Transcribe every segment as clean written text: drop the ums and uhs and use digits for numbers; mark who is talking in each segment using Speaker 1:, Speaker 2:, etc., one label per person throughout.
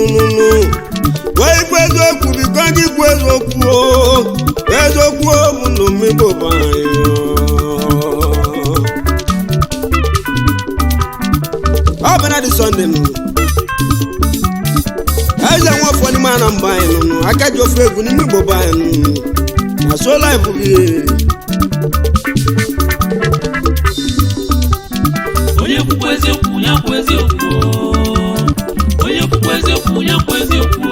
Speaker 1: nunu wee ikwu eziokwu biko gị ikwu eziokwu eziokwu bụ ndụ mmigbo anyị ọ bụ na dị Sunday nụ eze nwafọ n'ime Anambra anyị nụ aka ji ofe egwu n'ime Igbo anyị nụ na so live gị
Speaker 2: onye kwukwa eziokwu ya kwa eziokwu onye kwukwa eziokwu ya kwa eziokwu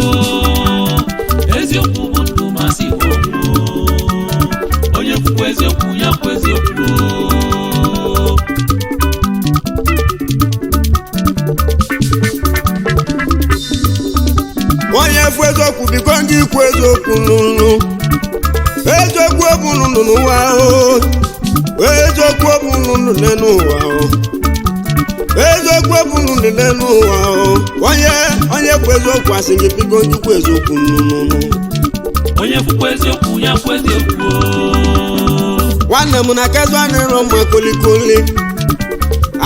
Speaker 2: eziokwu bụ ndụ masị Igbo onye kwukwa eziokwu ya kwa eziokwu
Speaker 1: onye efu eziokwu biko ndị ikwu eziokwu nụnụ eziokwu bụ ndụ n'ụwa eziokwu bụ ndụ n'ụwa eziokwu bụ ndụ n'ụwa onye kwu eziokwu asị gị biko ndị ikwu eziokwu nụnụ
Speaker 2: onye kwukwa eziokwu ya kwa eziokwu
Speaker 1: nwanne m na akazu anịrọ mma kolikoli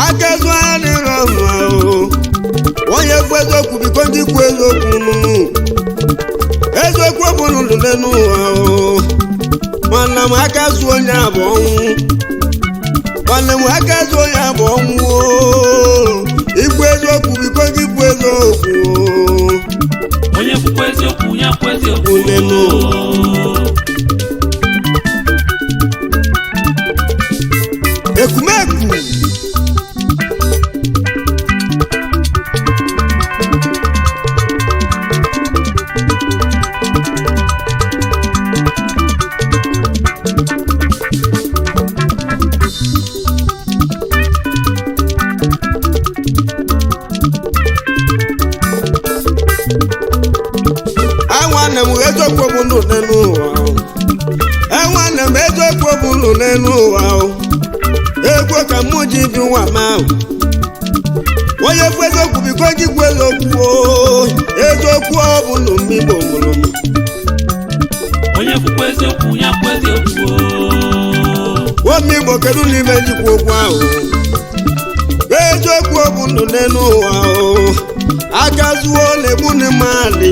Speaker 1: akazu anịrọ mma onye kwu eziokwu biko ndị ikwu eziokwu nụnụ eziokwu bụ ndụ n'ụwa nwanne m akazu onye abụ ọnwụ nwanne m akazu onye abụ ọnwụ ikwu eziokwu biko ndị ikwu eziokwu
Speaker 2: onye kwukwa eziokwu ya kwa eziokwu
Speaker 1: ekumeku nwanne m eziokwu bụ ndụ n'ụwa nwanne m eziokwu bụ ndụ n'ụwa ego ka mụ ji bi nwa m ahụ onye kwu eziokwu biko gị kwu eziokwu eziokwu ọ bụ ndụ mmigbo mụrụ m
Speaker 2: onye kwukwa eziokwu ya kwa eziokwu
Speaker 1: omigbo kedu n'ime njikwa okwu ahụ eziokwu ọ bụ ndụ n'ụwa aka zuo na-egbu n'ịmadị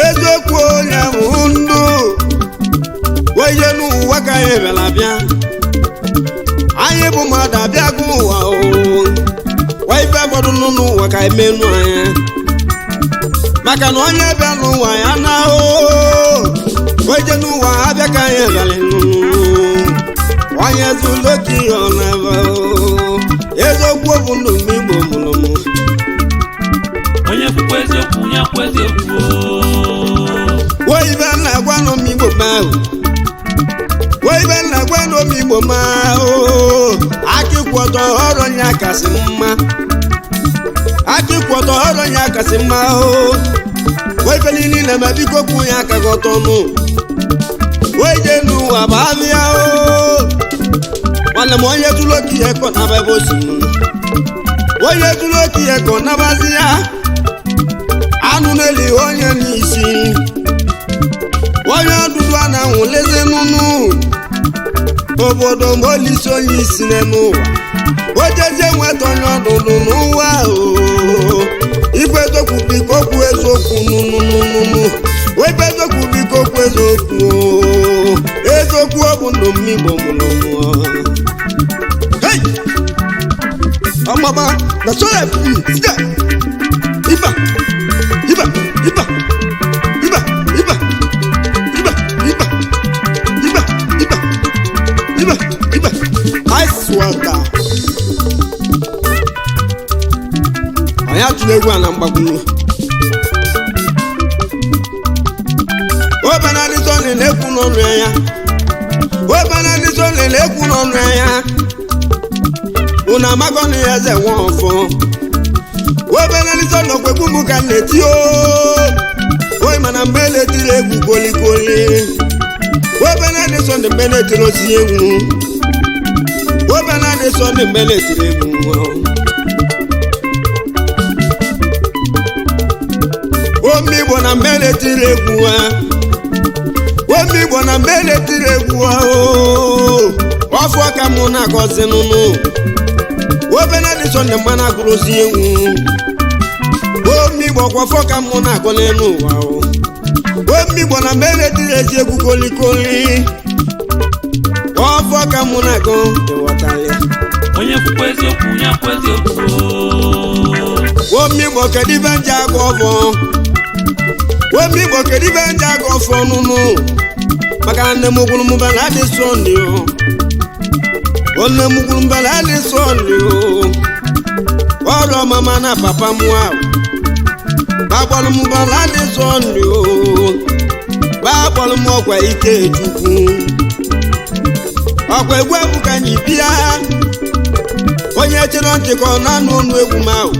Speaker 1: eziokwu onye bụ ndụ onye n'ụwa ka anyị bịara bịa anyị bụ mmadụ abịago ụwa ife fọdụ n'ụwa ka anyị menụ anya maka na onye bịa n'ụwa ya na onye n'ụwa abịa ka anyị bịara onye zuloki ọ na-ebe eziokwu bụ ndụ mmigbo mụrụ m
Speaker 2: onye kwukwa eziokwu ya kwa eziokwu
Speaker 1: ibe na-agwa n'omigbo mahụ ibe na-agwa n'omigbo mahụ akịkwọtọ ọrụ ya kasị mma akịkwọtọ ọrụ ya kasị mma ibe niile na-eme biko kwụ ya aka gị ọtọ nụ je n'ụwa bụ abịa nwanne m onye tụrụ oke ihe kọ naba ebe o si onye tụrụ oke ihe kọ nabazi ya anụ n'eli onye n'isi onye ọdụdụ a na-anwụ leze n'ụnụ obodo mgbe olisi onye isi n'ụwa o jezie nweta onye ọdụdụ n'ụwa ife eziokwu biko kwu eziokwu nụnụnụnụ ife eziokwu biko kwu eziokwu eziokwu ọ bụ ndụ mmigbo mụrụ ọmaba na soya sida iba iba iba iba iba iba iba iba iba iba iba ice water anyị atụrụ egwu a na mgbagwunye obenadịsọnị na-ekwu n'ọnụ ya obenadịsọnị na-ekwu n'ọnụ ya unu amagọnụ ya eze nwa ọfọ obenadịsọnị ọkwekwu m ka na-eti oyi mana mgbe na-etiri egwu kolikoli obenadịsọnị mgbe na-etiri osi egwu obenadịsọnị mgbe na-etiri egwu omigbo na mgbe na-etiri egwu omigbo na mgbe na-etiri egwu ọfọ ka mụ na-agọzi n'ụnụ obenadịsọnị mgbe na-agụrụzi egwu omigbo kwafọ ka mụ na-akọ n'elu ụwa o omigbo na mere tiri ezi egwu kolikoli ọfọ ka mụ na-akọ ịghọtala
Speaker 2: onye kwukwa eziokwu ya kwa eziokwu
Speaker 1: omigbo kedu ibe nje agụ ọfọ omigbo kedu ibe nje agụ ọfọ nụnụ maka nne m gwuru m bala dị sọnde o nne m gwuru m bala dị sọnde o ọrụ ọmama na papa m ahụ gbakpọrọ m bala dị sọnde o gbakpọrọ m ọkwa ike chukwu ọkwa egwu egwu ka anyị bịa onye chere ntị ka ọ na-anụ ọnụ egwu m ahụ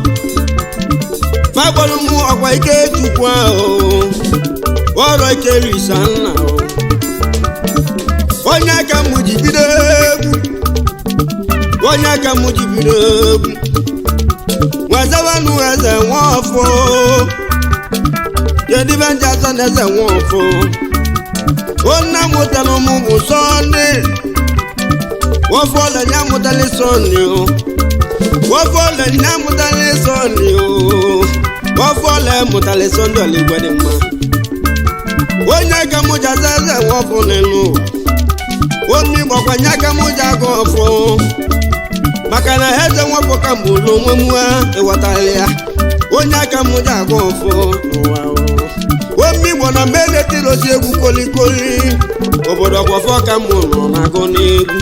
Speaker 1: gbakpọrọ m ọkwa ike chukwu ahụ ọrụ ike risa nna onye aka m ji bido egwu onye aka m ji bido egwu nwezawanụ eze Nwafọ kedu ibe ndị azọ na eze Nwafọ onye mụtara m bụ Sọnde Nwafọ ole nye amụtali Sọnde o Nwafọ ole nye amụtali Sọnde o Nwafọ ole mụtali Sọnde Oligwe dị mma onye aka m ji aza eze Nwafọ n'elu omigbo kwanye aka m ji agụ ọfọ maka na eze Nwafọ ka mbụ ụlọ onwe m ịghọtara ya onye aka m ji agụ ọfọ omigbo na mbe na-etiri ozi egwu kolikoli obodo ọkwafọ ka m nọ na-agụ n'egwu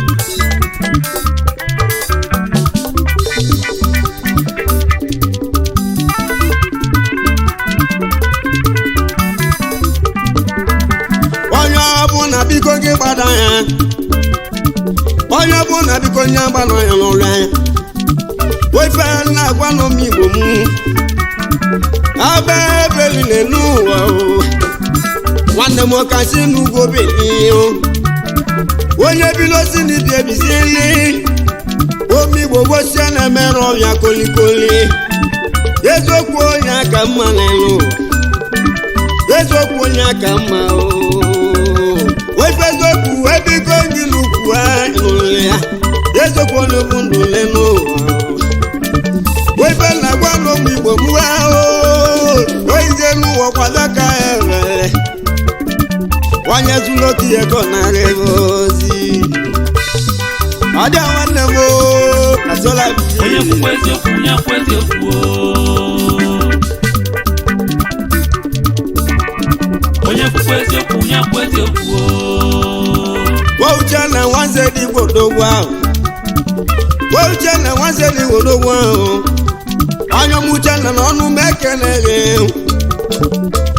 Speaker 1: onye ọbụla biko gị gbada ya onye ọbụla biko nye agbanụ ya n'ụlọ ya wefe na-agwa n'omigbo m aba ebelile n'ụwa o nwanne m ọkasị n'ugwo belie onye bilosi n'ibi ebizili omigbo gbosie na-emere ọbịa kolikoli eziokwu onye aka mma n'elu eziokwu onye aka mma o wefe eziokwu ebiko ndị n'ukwu n'ụlọ ya eziokwu onye bụ ndụ n'elu wefe na-agwa n'omigbo m ahụ oyize n'ụwa kwado ka ere onye zuru oke ihe ka ọ narị ozi ọ dị nwanne m asola
Speaker 2: onye kwukwa eziokwu ya kwa eziokwu onye kwukwa eziokwu ya kwa eziokwu
Speaker 1: wauche na nwanze dị gbodogwu ahụ wauche na nwanze dị gbodogwu ahụ onye mụche na n'ọnụ m ekeneghị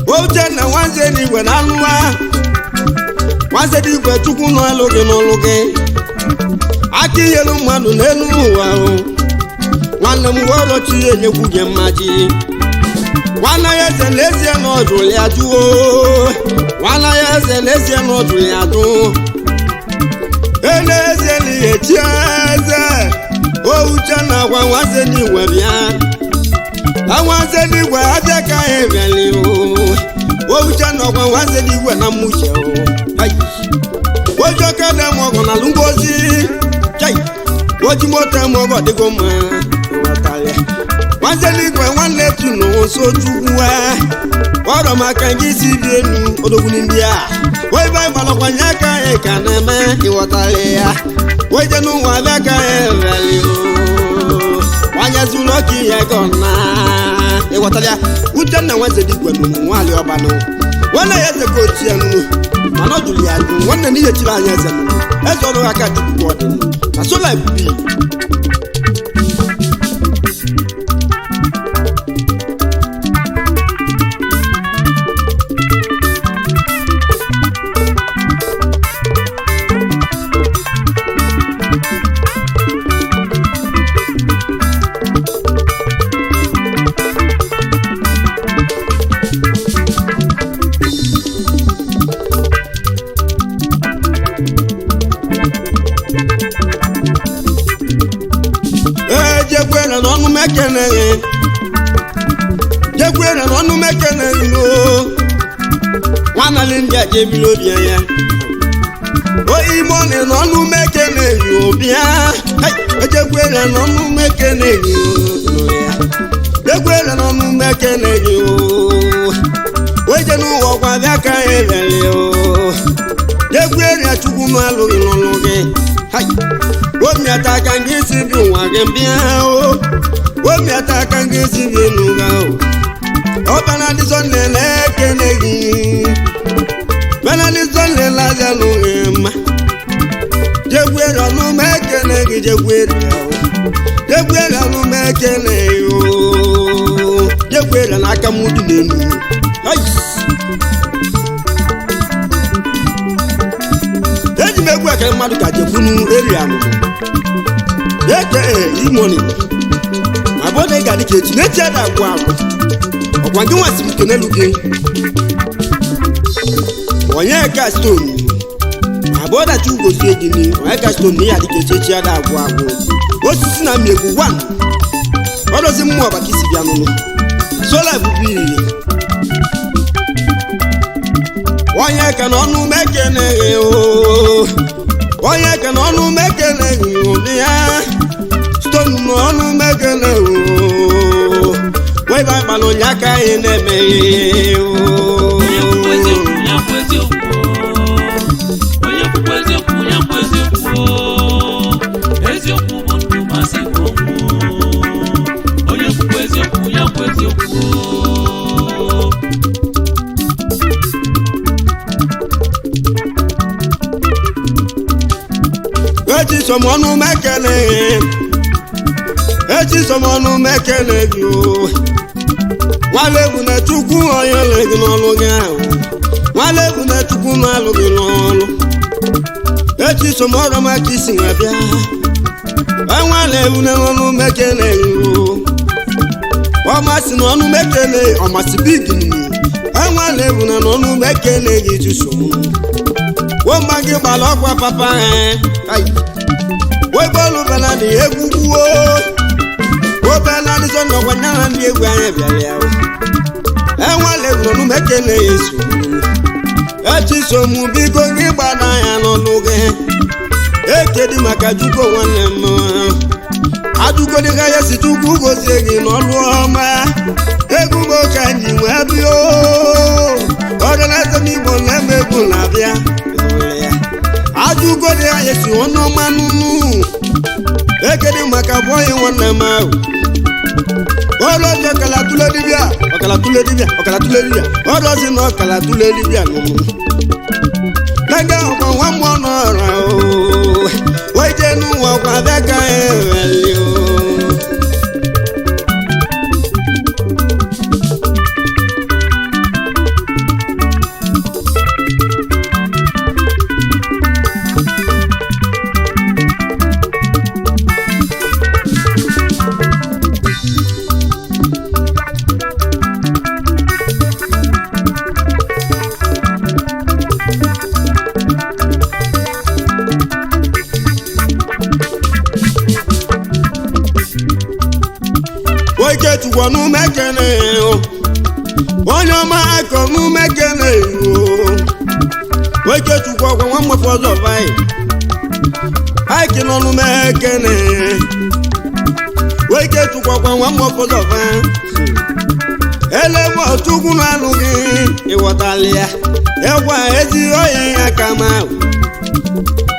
Speaker 1: wauche na nwanze dị igwe na anụ nwanze dị igwe chukwu n'ọlụ gị n'ọlụ gị aka inyelu mmadụ n'elu ụwa ahụ nwanne m wọrọchi ya enyekwu gị mmaji nwanne ya eze n'ezie na ọjụrụ ya jụọ nwanne ya eze n'ezie na ọjụrụ ya jụ n'ezie na ihe chi eze ouche na agwa nwanze n'igwe bịa na nwanze n'igwe abịa ka anyị bịali ouche na ọgwa nwanze n'igwe na mmuche ojoka dị m ọgụ na ngozi oji moto m ọgọ dịgo mma nwanze n'igwe nwanne tunu nso chukwu ọrọ maka gị si dị elu odogwuni ndị a wee be gbalakwanye aka anyị ka na-eme ịghọtara ya wee je n'ụwa abịa ka anyị rịali nwanye zuru oke ihe ka ọ na ịghọtara ya Uchenna nwanze n'igwe nụnụ nwaali ọbanụ nwanne ya eze ka ochie nụnụ mana ọ jụrụ ya jụ nwanne n'ihe chiri anya eze nụnụ eze ọrụ aka chukwu ọ dị nụ na sola ebubi jekwere n'ọnụ mekene no nwanali ndị a jebili obi ya oyibo na n'ọnụ mekene yo bịa ejekwere n'ọnụ mekene yo Jegwere n'ọnụ mekele gị weje n'ụwa ọkwa bịa ka ebere Jegwere ya chukwu n'alụghị n'ọnụ gị obi ata aka gị si bi ụwa gị bịa obi ata aka gị si bi n'ụga ọbanadịzọ nlele ekele gị banadịzọ nlele aja n'ụghị mma Jegwere ọnụ mekele gị Jegwere ọnụ mekele Jegwere n'aka m dị n'elu eji m egwu ekele mmadụ ka jekwunu eri amụmụ eke imoni ma bụ na ị ga-adị ka echi na-echi ada agwụ agwụ ọkwa gị nwasị m kenelu gị onye ka stone ma bụ ọdachi ugozie gị ni onye ka stone na ihe adị ka echi ada agwụ agwụ osisi na mmegbu 1 ọdọzi mmụọ ọbaka isi bịa n'ụlọ sola bụbu iri onye ka n'ọnụ mekele gị onye ka n'ọnụ mekele gị ụdị ya stone n'ọnụ mekele wee bakpala onye aka anyị na-eme
Speaker 2: onye kwukwa eziokwu ya kwa eziokwu onye kwukwa eziokwu ya kwa eziokwu eziokwu bụ ndụ masị okwu onye kwukwa eziokwu ya kwa eziokwu
Speaker 1: echisom ọnụ mekele gị nwale bụ na chukwu onye le gị n'ọlụ gị ahụ nwale bụ na chukwu na-alụ gị n'ọlụ echisom ọrụ maka isi nwa bịa nwale bụ na ọnụ mekele gị ọmasị na ọnụ mekele ọmasị bigi nwale bụ na ọnụ mekele gị chisom wọ́n gị gbala ọkwa papa wọ́n bọ́ọ̀lù bẹ̀rẹ̀ ní egwugwu wọ́n bẹ̀rẹ̀ ní sọ́nà ọkwa nyara ndị egwu anya bịara ya enwe legwuru mekele yesu echisom biko gị gbada ya n'ọnụ gị ekedi maka chukwu nwanne m ajụgo dịka ya si chukwu gozie gị n'ọlụ ọma egwu m ka anyị nwee bịa ọdịnasa m igbo na-eme egwu na-abịa ajụgo dị anya si ọnụ ọma n'ụnụ ekedi maka bụ onye nwanne m ahụ ọrụ ọzọ ọkala tụle dibịa ọrụ ọzọ na ọkala tụle dibịa n'ụnụ lega ọkwa nwa mmụọ n'ọrụ wee jee n'ụwa ọkwa bịa ka eweli chukwu n'umekele onye ọma akọ n'umekele oke chukwu ọgwa nwa mmefu ọzọ vai aiki nọ n'umekele oke chukwu ọgwa nwa mmefu ọzọ vai elebe ọchukwu n'alụ gị ịghọtala ya ịgwa ezi onye ya ka ma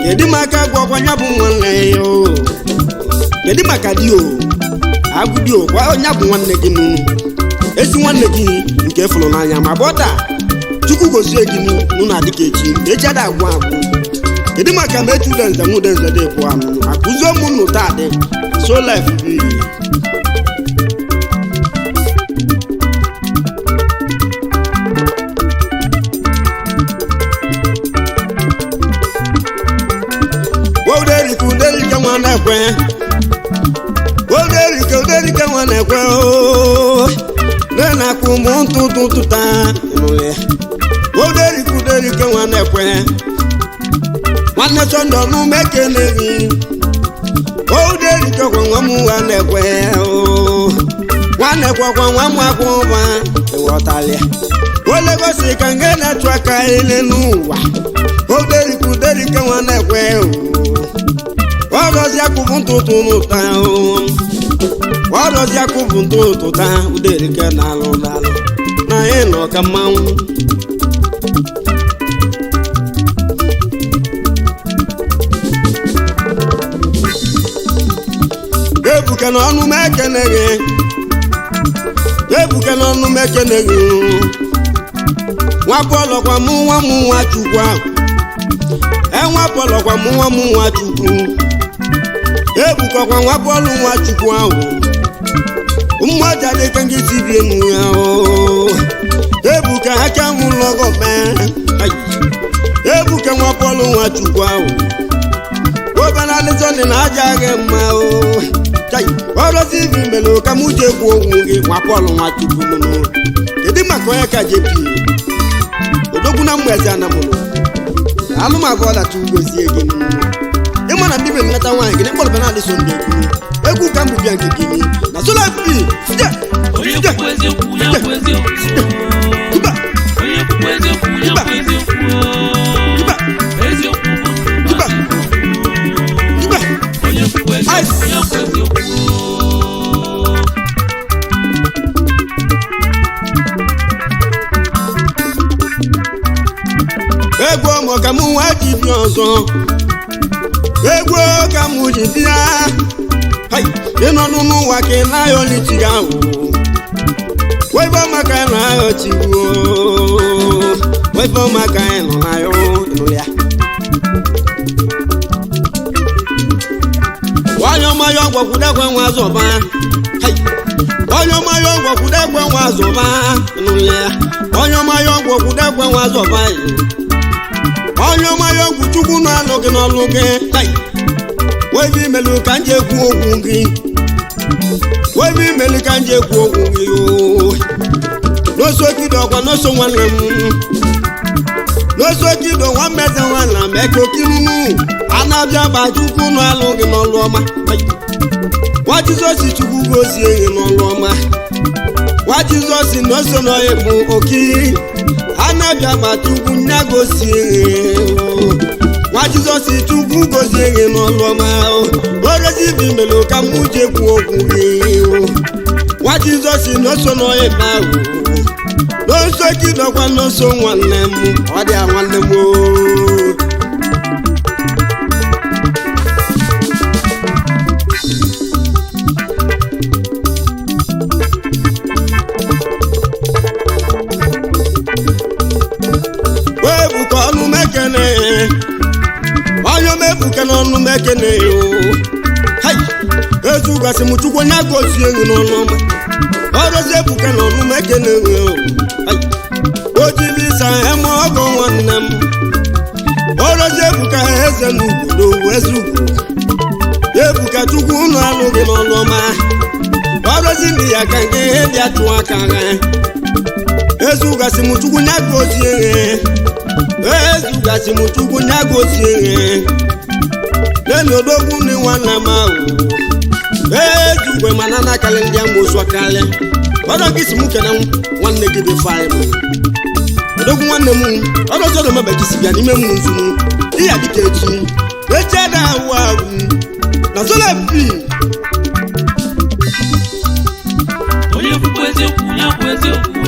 Speaker 1: kedu maka gwọkwa ya bụ nwanne ya kedu maka di agụdi gwa onye bụ nwanne gị nụ ezi nwanne gị nke fụrụ n'anya ma bọta chukwu gozie gị nụ na adịka echi ada agwụ agwụ kedu maka ma echi udenze m udenze dị bụ anụ akụzi ụmụnnụ taa dị so life bụ uderike nwa na-ekwe uderike nwa na-ekwe na-akụ ụmụ ntụtụtụta uderike nwa na-ekwe nwanne chọndọ n'umekele gị uderike kwa nwa m nwa na-ekwe nwanne kwakwa nwa m akwụ ụba ịghọtala olegosi ka nge na-atụ aka ele n'ụwa uderike nwa na-ekwe ọrọzi akụkụ ntụtụ n'ụta ọrọzi akụ bụ ntụ ụtụta uderike na-alụ n'alụ na anyị nọ ka mmanwụ ebuka n'ọnụ m ekeneghị ebuka n'ọnụ m ekeneghị nwa pọlọkwa mụ nwa m nwa chukwu ahụ enwa pọlọkwa mụ nwa m nwa chukwu ebukọkwa nwa bọọlụ nwa chukwu ahụ mmadụ adịka ngị si bie nụ ya ebuka aka nwụ lọgọ mee ebuka nwa bọọlụ nwa chukwu ahụ obana alịzọndị na aja gị mma ọrọzi ibi mele ka mụ ji egwu ogwu gị nwa bọọlụ nwa chukwu nụ kedu maka onye ka je bi odogwu na mgbezi anamụlụ alụmabụ ọdachi ugozie gị ịma na ndị be nleta nwaanyị gị n'ekpọrọ bana adịso ndị egwu ka mbụ bịa nke gị na sola fi fide
Speaker 2: onye kwukwu eziokwu ya bụ eziokwu onye kwukwu eziokwu ya bụ eziokwu eziokwu bụ onye kwukwu eziokwu ya bụ eziokwu
Speaker 1: egwu ọmụ ka mụ nwa ji bịa ọzọ egwu ka mụ ji bịa ịnọ n'ụwa ka ị na-ayọ n'itiga ahụ webe maka ị na-ayọ tigbuo webe maka ị nọ na-ayọ ịnụ ya onye ọmayọ ọgwakwudekwe nwa zọba onye ọmayọ ọgwakwudekwe nwa zọba ịnụ ya onye ọmayọ ọgwakwudekwe nwa zọba onye ọmayọ ọgwụ chukwu na-alụ gị n'ọlụ gị webi imelu ka nje ekwu okwu gị webi imelu ka nje ekwu okwu gị n'oso kido ọkwa n'oso nwanne m n'oso kido nwa mmeze nwanna m eke okinunu anabịa gba chukwu na-alụ gị n'ọlụ ọma nwa jizọs chukwu gozie gị n'ọlụ ọma nwa jizọs n'oso n'ọhịa bụ okiri anabịa gba chukwu nya gozie nwa jizọs chukwu gozie gị n'ọlụ ọma orezi ibi melu ka mụ ji ekwu okwu gị nwa jizọs n'oso n'ọhịa ebe ahụ n'oso kidọkwa n'oso nwanne m ọ dị a nwanne m webuka ọnụ mekene onye mebuke n'ọnụ mekene ezugasị m chukwu onye gozie gị n'ọnụ ọma ọrụzi ebuke n'ọnụ mekene o jiri isa eme ọgọ nwanne m ọrụzi ebuka eze n'obodo eze ugwu ebuka chukwu ụlọ alụ gị n'ọnụ ọma ọrụzi ndị ya ka nke ihe dị atụ aka ha ezugasị m chukwu onye gozie ezugasị m chukwu onye gozie n'odogwu ndị nwanne m ahụ ezugwe mana na-akarị ndị amoosu akarị ọdọ gị si m kene nwanne gị dị faịm odogwu nwanne m ọdọzọ dị mebe gị si bịa n'ime m nzunu ịya dịka echi echeda ahụ ahụ na solepi
Speaker 2: onye kwukwu eziokwu ya bụ eziokwu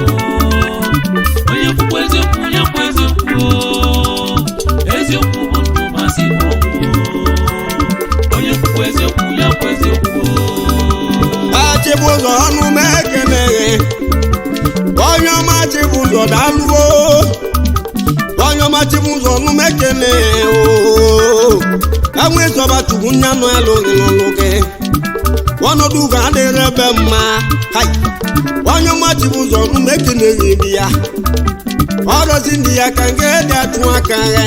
Speaker 2: onye kwukwu eziokwu ya bụ eziokwu eziokwu bụ ndụ masị bụ onye kwukwu eziokwu ya bụ eziokwu
Speaker 1: achịbụ ụzọ ọnụ m ekeneghị onye ọma chịbụ ụzọ dalụo onye ọma chịbụ ụzọ ọnụ m ekeneghị enwe ịzọba chukwu nya nọ elu gị n'ọlụ gị ọnọdụ ga adịrị ebe mma onye ọma chịbụ ụzọ ọnụ m ekeneghị di ya ọrọzi ndị ya ka nke dị atụ aka ya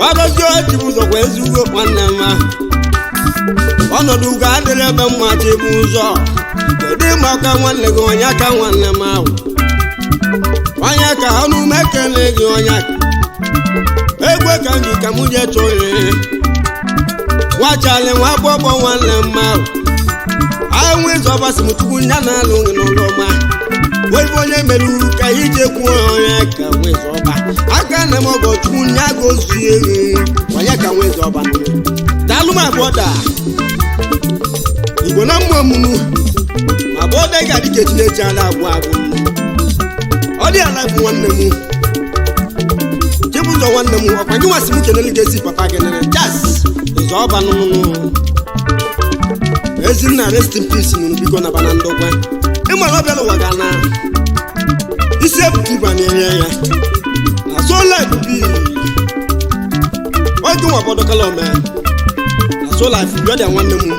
Speaker 1: ọrọzi ochịbụ ụzọ kwa ezigbo nwanne m ọnọdụ ga adịrị ebe mma chịbụ ụzọ kedu ịma aka nwanne gị onye aka nwanne m ahụ onye ka ọnụ m ekele gị onye egwe ka m ji ka m je chọrọ nwachali nwa gbọgbọ nwanne m ahụ ahụ ịzọbasị m chukwu nya na-alụ gị n'ụlọ ọma webe onye mere uru ka iji kwuo onye ka nwezọba aka na m ọgọ chukwu nya gozie onye ka nwezọba daalụ m abụọ daa igbo na mmụọ mụnụ abụọ dị ga dịka Chineke ala agwụ agwụ ọ dị ala bụ nwanne m Chibụzọ nwanne m ọkwa gị nwasị m kelele ga-esi papa gị nere jas ịzọ ọba nụnụ Ezinna rest in peace nụrụ biko na bana ndokwa ịmara ọbịa ụwa ga na isi ebuka ịba na-enye ya na sola ebubi oge nwa bọdọkala ome na sola ifu ya nwanne m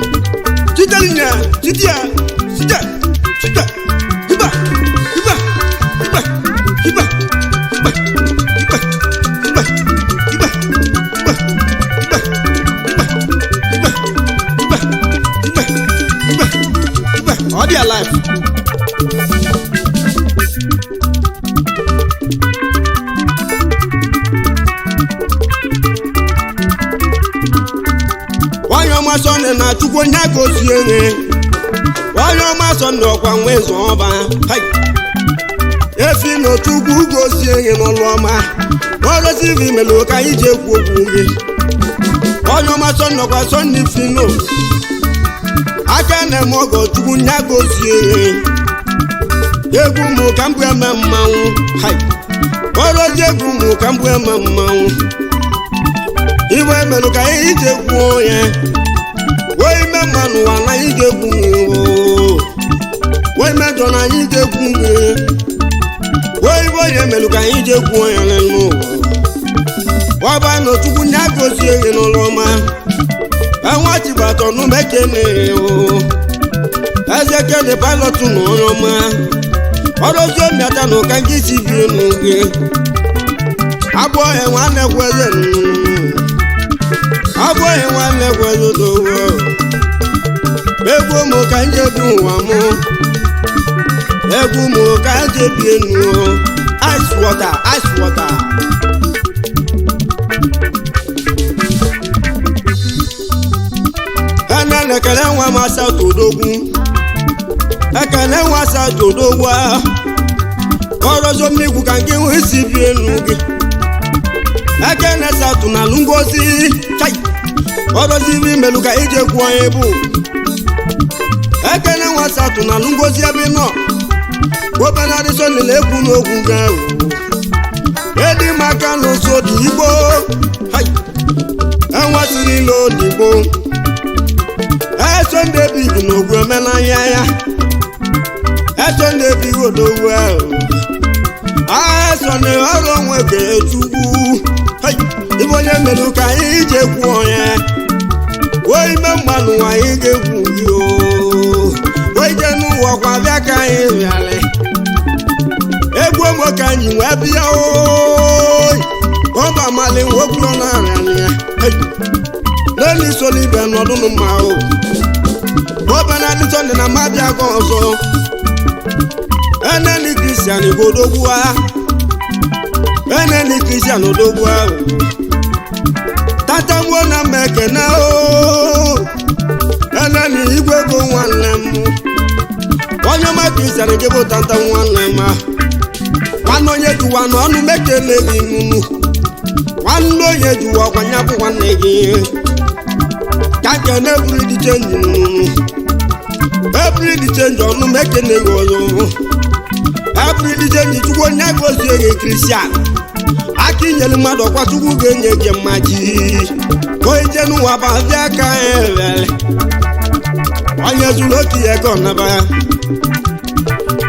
Speaker 1: chitelinya chitia chita chita hiba hiba hiba hiba hiba hiba hiba hiba hiba hiba all their life Wanyoma sonne na chukwu nya gosi enye Wanyoma sonne ọkwa nwezu ọba hai efi no chukwu gosi enye n'ọlụọma n'ọrọzi vi melo ka anyị ji ekwu okwu gị Wanyoma sonne ọkwa sonne fino aka na eme ọgọ chukwu nya gosi enye egwu mụ ka mbụ eme mmanwụ hai ọrọzi egwu mụ ka mbụ eme mmanwụ Iwe melu ka anyị ji ekwu onye wee ime mmanụ wa na anyị ga-ekwu wee mejọ na anyị ga-ekwu wee ibe onye melu ka anyị ji ekwu onye n'ụwa waba na chukwu nya gosi enyi n'ụlọ ọma enwa chibatọ n'umekene eze kene pilot na onye ọma ọrụzi omiata na ụka gị si bie n'oge abụọ enwe anekwu eze abụghị nwanne gwezodowo egwu mụ ka nje bi ụwa mụ egwu mụ ka nje bi enu ice water ena na-ekele nwa m asa todogwu ekele nwa asa todogwu ọrọzọ mmegwu ka nke nwe isi bi enu gị ekene satụ na ngozi chai ọrọzi ibe imelu ka ije kwuo onye bụ ekene nwa satụ na ngozi ebe nọ gobenadịso nile ekwu n'okwu ga-ewu edi maka n'ụsọ dị igbo enwesịrị ile odigbo eso ndị big n'ogwu omenanya ya eso ndị big odogwu ahụ eso na ọrụ onwe ga-echukwu ibe onye melu ka anyị ji ekwu onye wee ime mmanụ anyị ga-ekwu gị wee je n'ụwa kwa bịa ka anyị rịarị egwu ogbo ka anyị wee bịa ọba mali nwokwuo na-arịanị ya n'elu isoli ibe n'ọdụnụ mma ọba na adịtọ dị na mmabịa ga ọzọ eneni kristian godogwu eneni kristian odogwu ahụ tatamwo na mmekene eneni igwe go nwanne m onye ma kristian gị bụ tata nwanne m nwanne onye juwa n'ọnụ mekene gị nunu nwanne onye juwa ọkwa ya bụ nwanne gị ka nkene buru dị chenji nunu ebiri dị chenji ọnụ mekene gị ọzọ ebiri dị chenji chukwu onye gozie gị kristian aka inyere mmadụ ọkwa chukwu ga-enye gị mmaji onye je n'ụwa bụ abịa aka ere onye zuru oke ya ka ọ naba ya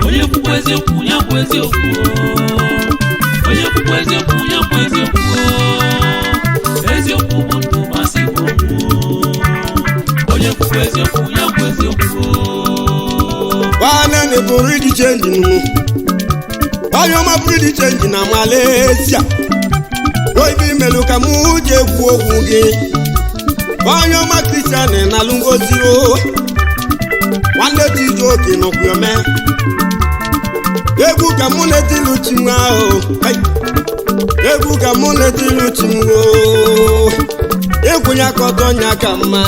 Speaker 2: onye kwukwa eziokwu ya bụ eziokwu onye kwukwa eziokwu ya bụ eziokwu eziokwu bụ ndụ masị bụ onye kwukwa eziokwu ya bụ eziokwu
Speaker 1: nwanne na bụrụ ịdị chenji nụ onye ọma bụrụ ịdị chenji na Malaysia oibe imelu ka mụ ji ekwu okwu gị onye ọma kristian na lungozi nwanne dị ije oke nọkwuome egwu ka mụ na-etilu chi nwa ahụ egwu ka mụ na-etilu chi nwa egwu ya ka ọtọ nya ka mma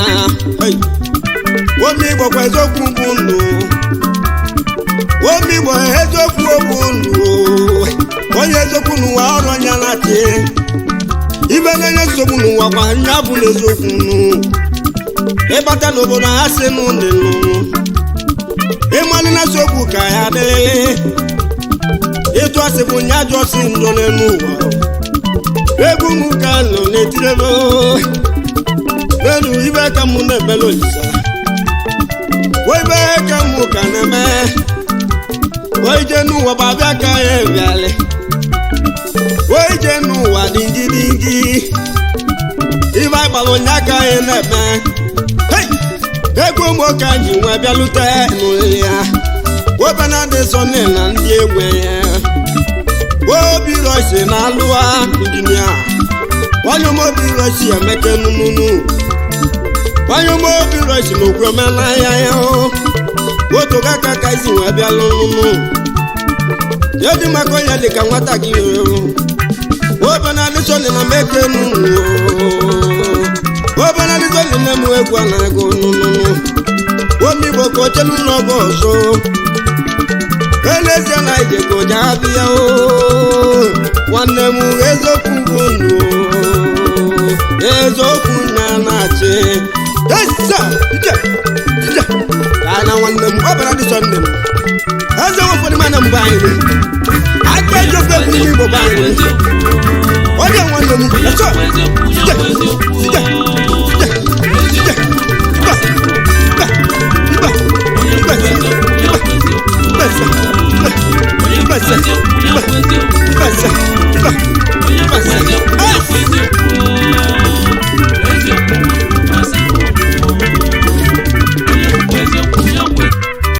Speaker 1: omi igbo kwa eziokwu bụ ndụ omi igbo eziokwu bụ ndụ onye eziokwu n'ụwa ọrụ nya na-achị ibe na-enye nsogbu n'ụwa kwa nya bụ n'eziokwu ịbata n'obodo ha si n'ụlọ ịmalụ na sokwu ka ya dịrịrị ịtụ asị bụ nya jụ ọsị njọ n'elu ụwa egwu m ka nọ n'etirelo n'elu ibe ka mụ na-emelu olisa ibe ka mụ ka na-eme ije n'ụwa babịa ka ya ebialị ije n'ụwa dingi ibe agbalụ nya ka ya na-eme egwu ụmụ ka ji nwe bịalute n'ụlọ ya webana dị sọnne na ndị egwe ya obi rosi na alụwa injinia onye mobi rosi emeke nununu onye mobi rosi na okwu emela ya ya otu gaka ka isi nwe bịalụ nunu ya dị maka onye dị ka nwata gị webana dị sọnne na meke nunu webana dị sọnne na emu egwu a na-agụ nunu omi igbo ka ochelu n'ọgọ ọzọ elezie na ije ka ụja abịa nwanne m eziokwu bụ ndụ eziokwu na-achị ka na nwanne m ọbara dị sọ nne m eze ụfọdụ mana mgbe anyị aka ejiokwu egwu ndị igbo bụ anyị onye nwanne m ọchọ Basa.